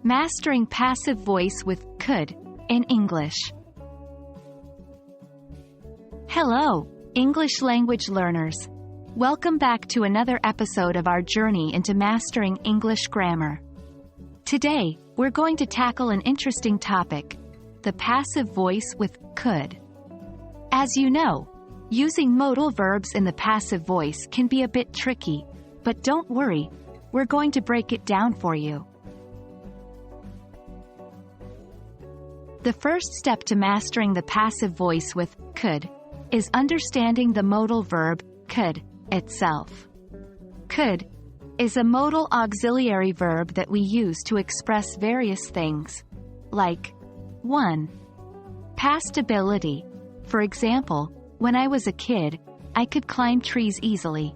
Mastering passive voice with could in English. Hello, English language learners. Welcome back to another episode of our journey into mastering English grammar. Today, we're going to tackle an interesting topic, the passive voice with could. As you know, using modal verbs in the passive voice can be a bit tricky, but don't worry, we're going to break it down for you. The first step to mastering the passive voice with could is understanding the modal verb could itself. Could is a modal auxiliary verb that we use to express various things, like 1. Past ability. For example, when I was a kid, I could climb trees easily.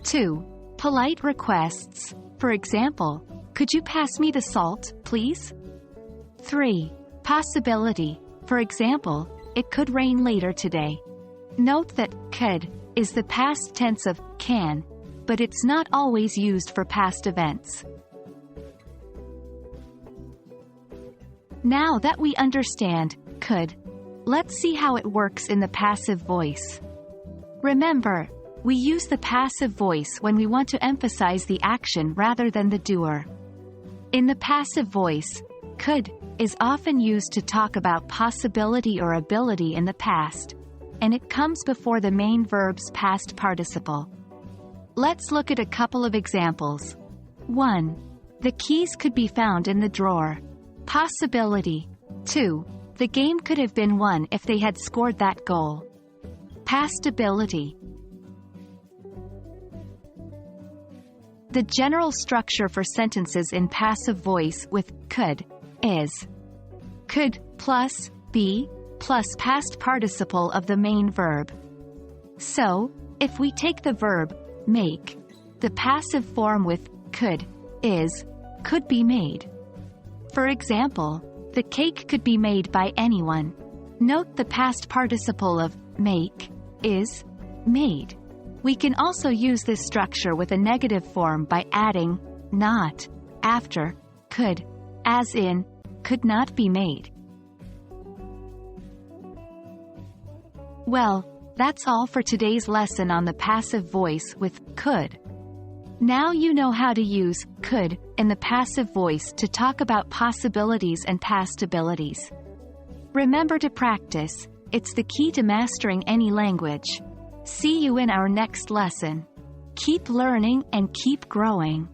2. Polite requests. For example, could you pass me the salt, please? 3. Possibility. For example, it could rain later today. Note that could is the past tense of can, but it's not always used for past events. Now that we understand could, let's see how it works in the passive voice. Remember, we use the passive voice when we want to emphasize the action rather than the doer. In the passive voice, could is often used to talk about possibility or ability in the past, and it comes before the main verb's past participle. Let's look at a couple of examples. 1. The keys could be found in the drawer. Possibility. 2. The game could have been won if they had scored that goal. Past ability. The general structure for sentences in passive voice with could is could plus be plus past participle of the main verb. So, if we take the verb make, the passive form with could is could be made. For example, the cake could be made by anyone. Note the past participle of make is made. We can also use this structure with a negative form by adding not after could, as in could not be made. Well, that's all for today's lesson on the passive voice with could. Now you know how to use could in the passive voice to talk about possibilities and past abilities. Remember to practice, it's the key to mastering any language. See you in our next lesson. Keep learning and keep growing.